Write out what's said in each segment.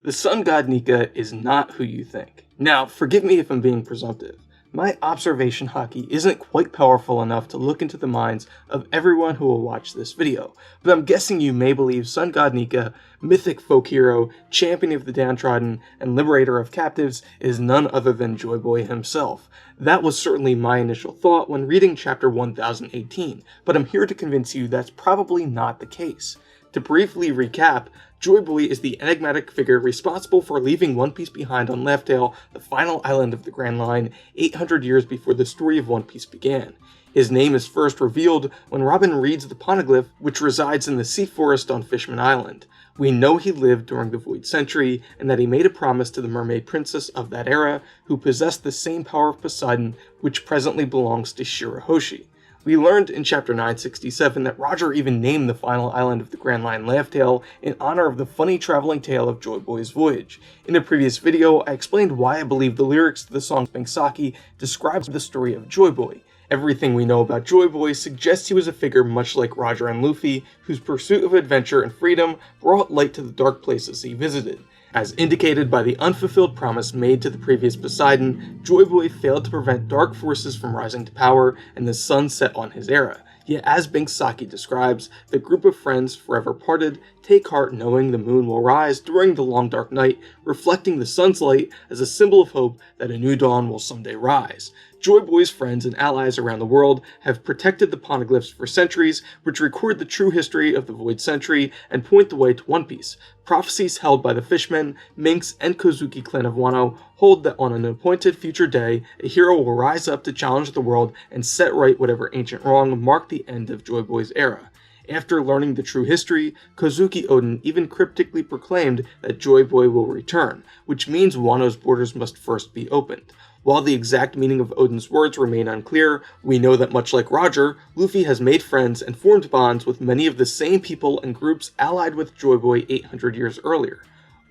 The Sun God Nika is not who you think. Now, forgive me if I'm being presumptive. My observation hockey isn't quite powerful enough to look into the minds of everyone who will watch this video, but I'm guessing you may believe Sun God Nika, mythic folk hero, champion of the downtrodden, and liberator of captives, is none other than Joyboy himself. That was certainly my initial thought when reading chapter 1018, but I'm here to convince you that's probably not the case. To briefly recap, Joyboy is the enigmatic figure responsible for leaving One Piece behind on Laugh Tale, the final island of the Grand Line, 800 years before the story of One Piece began. His name is first revealed when Robin reads the poneglyph, which resides in the sea forest on Fishman Island. We know he lived during the Void Century, and that he made a promise to the mermaid princess of that era, who possessed the same power of Poseidon, which presently belongs to Shirahoshi. We learned in chapter 967 that Roger even named the final island of the Grand Line Laugh Tale in honor of the funny traveling tale of Joyboy's voyage. In a previous video, I explained why I believe the lyrics to the song Banksaki describes the story of Joyboy. Everything we know about Joyboy suggests he was a figure much like Roger and Luffy, whose pursuit of adventure and freedom brought light to the dark places he visited. As indicated by the unfulfilled promise made to the previous Poseidon, Joyboy failed to prevent dark forces from rising to power and the sun set on his era. Yet as Banksaki describes, the group of friends forever parted take heart knowing the moon will rise during the long dark night, reflecting the sun's light as a symbol of hope that a new dawn will someday rise. Joyboy's friends and allies around the world have protected the poneglyphs for centuries, which record the true history of the Void Century and point the way to One Piece. Prophecies held by the Fishmen, Minks, and Kozuki clan of Wano hold that on an appointed future day, a hero will rise up to challenge the world and set right whatever ancient wrong marked the end of Joyboy's era. After learning the true history, Kozuki Oden even cryptically proclaimed that Joyboy will return, which means Wano's borders must first be opened. While the exact meaning of Oden's words remain unclear, we know that much like Roger, Luffy has made friends and formed bonds with many of the same people and groups allied with Joyboy 800 years earlier.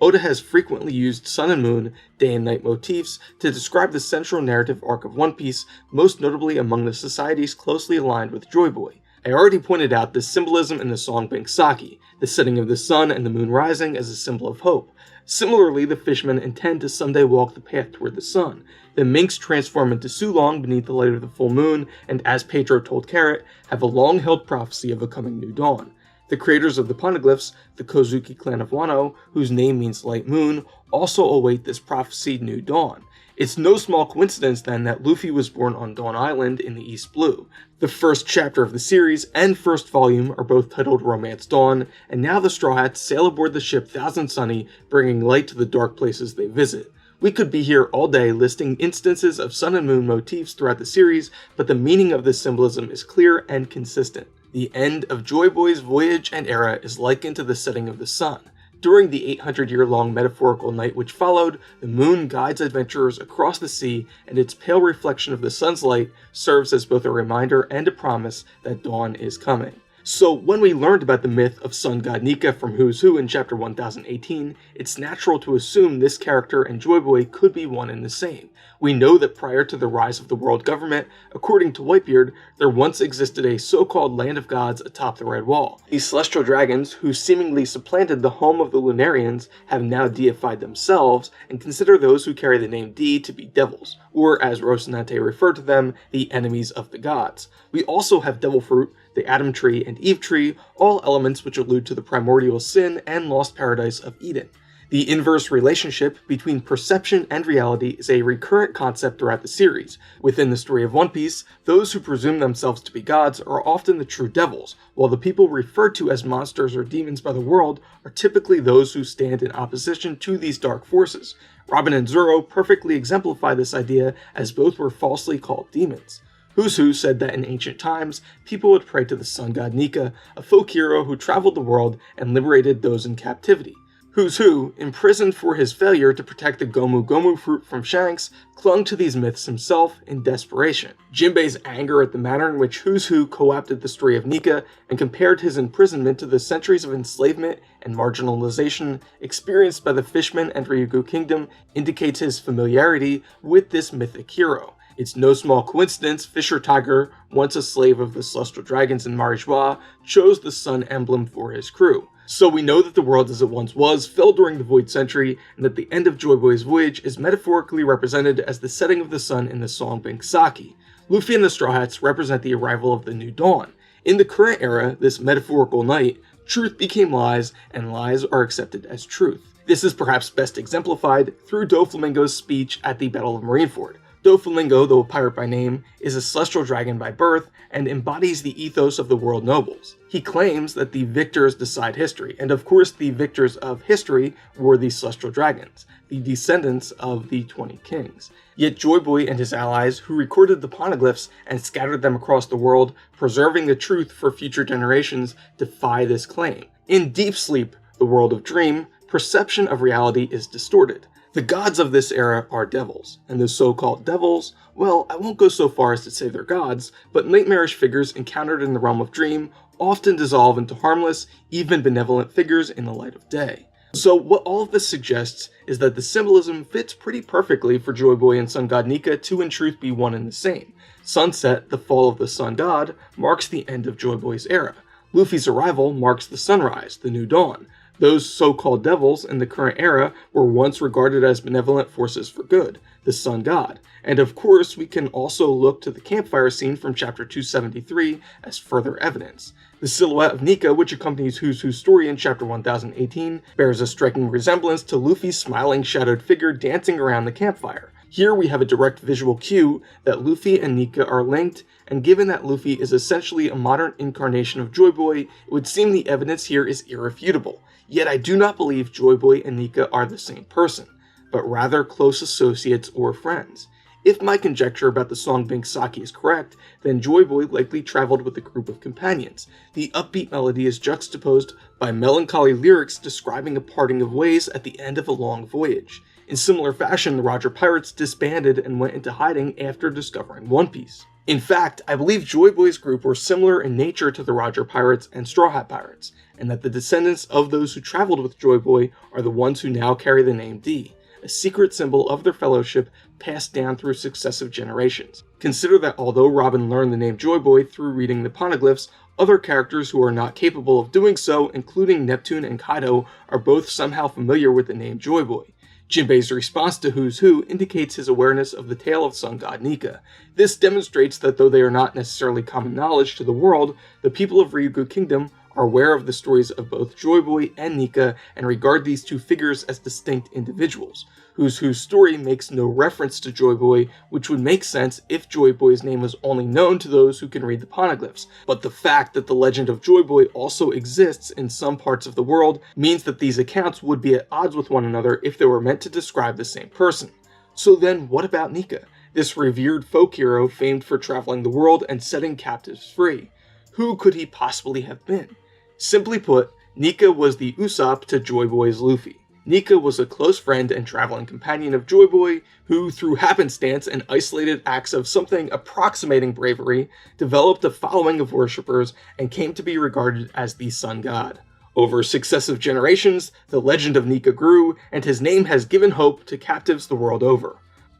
Oda has frequently used sun and moon, day and night motifs to describe the central narrative arc of One Piece, most notably among the societies closely aligned with Joyboy. I already pointed out the symbolism in the song Banksaki, the setting of the sun and the moon rising as a symbol of hope. Similarly, the fishmen intend to someday walk the path toward the sun. The Minks transform into Sulong beneath the light of the full moon, and as Pedro told Carrot, have a long-held prophecy of a coming new dawn. The creators of the poneglyphs, the Kozuki clan of Wano, whose name means light moon, also await this prophesied new dawn. It's no small coincidence then that Luffy was born on Dawn Island in the East Blue. The first chapter of the series and first volume are both titled Romance Dawn, and now the Straw Hats sail aboard the ship Thousand Sunny, bringing light to the dark places they visit. We could be here all day listing instances of sun and moon motifs throughout the series, but the meaning of this symbolism is clear and consistent. The end of Joyboy's voyage and era is likened to the setting of the sun. During the 800-year-long metaphorical night which followed, the moon guides adventurers across the sea, and its pale reflection of the sun's light serves as both a reminder and a promise that dawn is coming. So when we learned about the myth of Sun God Nika from Who's Who in chapter 1018, it's natural to assume this character and Joyboy could be one and the same. We know that prior to the rise of the world government, according to Whitebeard, there once existed a so-called land of gods atop the Red Wall. These celestial dragons, who seemingly supplanted the home of the Lunarians, have now deified themselves and consider those who carry the name D to be devils, or as Rocinante referred to them, the enemies of the gods. We also have Devil Fruit, the Adam Tree, and Eve Tree, all elements which allude to the primordial sin and lost paradise of Eden. The inverse relationship between perception and reality is a recurrent concept throughout the series. Within the story of One Piece, those who presume themselves to be gods are often the true devils, while the people referred to as monsters or demons by the world are typically those who stand in opposition to these dark forces. Robin and Zoro perfectly exemplify this idea, as both were falsely called demons. Who's Who said that in ancient times, people would pray to the Sun God Nika, a folk hero who traveled the world and liberated those in captivity. Who's Who, imprisoned for his failure to protect the Gomu Gomu fruit from Shanks, clung to these myths himself in desperation. Jinbei's anger at the manner in which Who's Who co-opted the story of Nika and compared his imprisonment to the centuries of enslavement and marginalization experienced by the Fishmen and Ryukyu Kingdom indicates his familiarity with this mythic hero. It's no small coincidence Fisher Tiger, once a slave of the Celestial Dragons in Marijois, chose the sun emblem for his crew. So we know that the world as it once was fell during the Void Century, and that the end of Joyboy's voyage is metaphorically represented as the setting of the sun in the song Bing Saki. Luffy and the Straw Hats represent the arrival of the new dawn. In the current era, this metaphorical night, truth became lies, and lies are accepted as truth. This is perhaps best exemplified through Doflamingo's speech at the Battle of Marineford. Doflamingo, though a pirate by name, is a celestial dragon by birth and embodies the ethos of the world nobles. He claims that the victors decide history, and of course the victors of history were the celestial dragons, the descendants of the 20 kings. Yet Joyboy and his allies, who recorded the poneglyphs and scattered them across the world, preserving the truth for future generations, defy this claim. In Deep Sleep, the world of dream, perception of reality is distorted. The gods of this era are devils, and the so-called devils, well, I won't go so far as to say they're gods, but nightmarish figures encountered in the realm of dream often dissolve into harmless, even benevolent figures in the light of day. So what all of this suggests is that the symbolism fits pretty perfectly for Joyboy and Sun God Nika to in truth be one and the same. Sunset, the fall of the sun god, marks the end of Joyboy's era. Luffy's arrival marks the sunrise, the new dawn. Those so-called devils in the current era were once regarded as benevolent forces for good, the sun god. And of course, we can also look to the campfire scene from chapter 273 as further evidence. The silhouette of Nika, which accompanies Who's Who's story in chapter 1018, bears a striking resemblance to Luffy's smiling shadowed figure dancing around the campfire. Here we have a direct visual cue that Luffy and Nika are linked, and given that Luffy is essentially a modern incarnation of Joyboy, it would seem the evidence here is irrefutable. Yet I do not believe Joyboy and Nika are the same person, but rather close associates or friends. If my conjecture about the song Bing Saki is correct, then Joyboy likely traveled with a group of companions. The upbeat melody is juxtaposed by melancholy lyrics describing a parting of ways at the end of a long voyage. In similar fashion, the Roger Pirates disbanded and went into hiding after discovering One Piece. In fact, I believe Joyboy's group were similar in nature to the Roger Pirates and Straw Hat Pirates, and that the descendants of those who traveled with Joyboy are the ones who now carry the name D, a secret symbol of their fellowship passed down through successive generations. Consider that although Robin learned the name Joyboy through reading the poneglyphs, other characters who are not capable of doing so, including Neptune and Kaido, are both somehow familiar with the name Joyboy. Jinbei's response to Who's Who indicates his awareness of the tale of Sun God Nika. This demonstrates that though they are not necessarily common knowledge to the world, the people of Ryugu Kingdom are aware of the stories of both Joyboy and Nika and regard these two figures as distinct individuals. Who's Who's story makes no reference to Joyboy, which would make sense if Joyboy's name was only known to those who can read the poneglyphs, but the fact that the legend of Joyboy also exists in some parts of the world means that these accounts would be at odds with one another if they were meant to describe the same person. So then what about Nika, this revered folk hero famed for traveling the world and setting captives free? Who could he possibly have been? Simply put, Nika was the Usopp to Joyboy's Luffy. Nika was a close friend and traveling companion of Joyboy, who, through happenstance and isolated acts of something approximating bravery, developed a following of worshippers and came to be regarded as the Sun God. Over successive generations, the legend of Nika grew, and his name has given hope to captives the world over.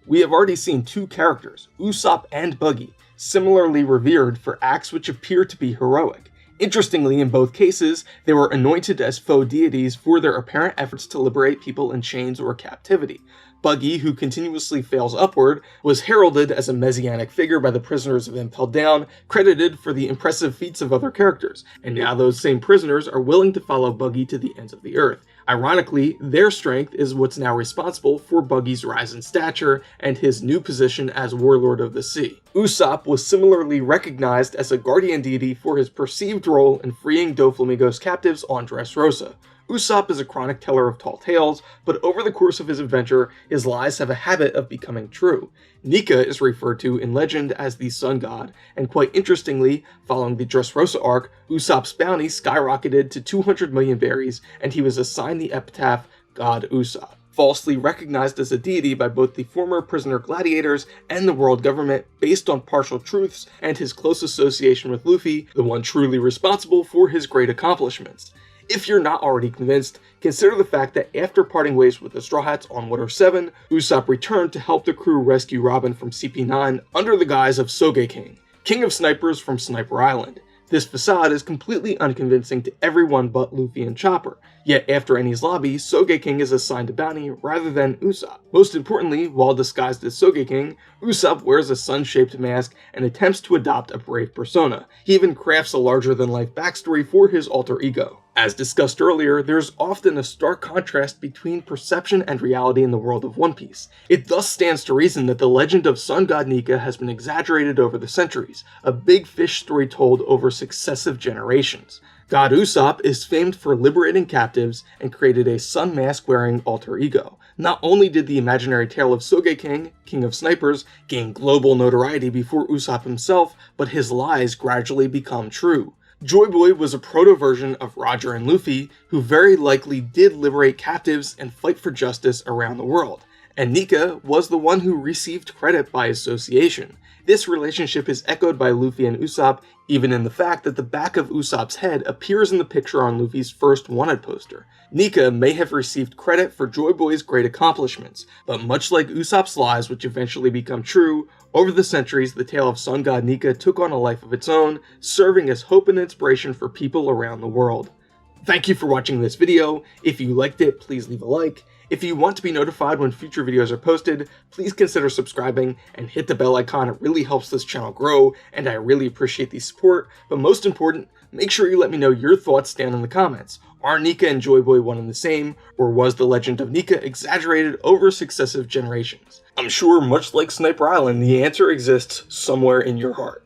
We have already seen two characters, Usopp and Buggy, similarly revered for acts which appear to be heroic. Interestingly, in both cases, they were anointed as faux deities for their apparent efforts to liberate people in chains or captivity. Buggy, who continuously fails upward, was heralded as a messianic figure by the prisoners of Impel Down, credited for the impressive feats of other characters, and now those same prisoners are willing to follow Buggy to the ends of the earth. Ironically, their strength is what's now responsible for Buggy's rise in stature and his new position as Warlord of the Sea. Usopp was similarly recognized as a guardian deity for his perceived role in freeing Doflamingo's captives on Dressrosa. Usopp is a chronic teller of tall tales, but over the course of his adventure, his lies have a habit of becoming true. Nika is referred to in legend as the Sun God, and quite interestingly, following the Dressrosa arc, Usopp's bounty skyrocketed to 200 million berries, and he was assigned the epitaph God Usopp. Falsely recognized as a deity by both the former prisoner gladiators and the world government based on partial truths and his close association with Luffy, the one truly responsible for his great accomplishments. If you're not already convinced, consider the fact that after parting ways with the Straw Hats on Water 7, Usopp returned to help the crew rescue Robin from CP9 under the guise of Soge King, King of Snipers from Sniper Island. This facade is completely unconvincing to everyone but Luffy and Chopper, yet after Enies lobby, Sogeking is assigned a bounty rather than Usopp. Most importantly, while disguised as Sogeking, Usopp wears a sun-shaped mask and attempts to adopt a brave persona. He even crafts a larger-than-life backstory for his alter ego. As discussed earlier, there's often a stark contrast between perception and reality in the world of One Piece. It thus stands to reason that the legend of Sun God Nika has been exaggerated over the centuries, a big fish story told over successive generations. God Usopp is famed for liberating captives and created a sun mask-wearing alter ego. Not only did the imaginary tale of Sogeking, King of Snipers, gain global notoriety before Usopp himself, but his lies gradually become true. Joyboy was a proto-version of Roger and Luffy, who very likely did liberate captives and fight for justice around the world, and Nika was the one who received credit by association. This relationship is echoed by Luffy and Usopp, even in the fact that the back of Usopp's head appears in the picture on Luffy's first wanted poster. Nika may have received credit for Joyboy's great accomplishments, but much like Usopp's lies which eventually become true, over the centuries the tale of Sun God Nika took on a life of its own, serving as hope and inspiration for people around the world. Thank you for watching this video. If you liked it, please leave a like. If you want to be notified when future videos are posted, please consider subscribing and hit the bell icon. It really helps this channel grow, and I really appreciate the support. But most important, make sure you let me know your thoughts down in the comments. Are Nika and Joyboy one and the same, or was the legend of Nika exaggerated over successive generations? I'm sure, much like Sniper Island, the answer exists somewhere in your heart.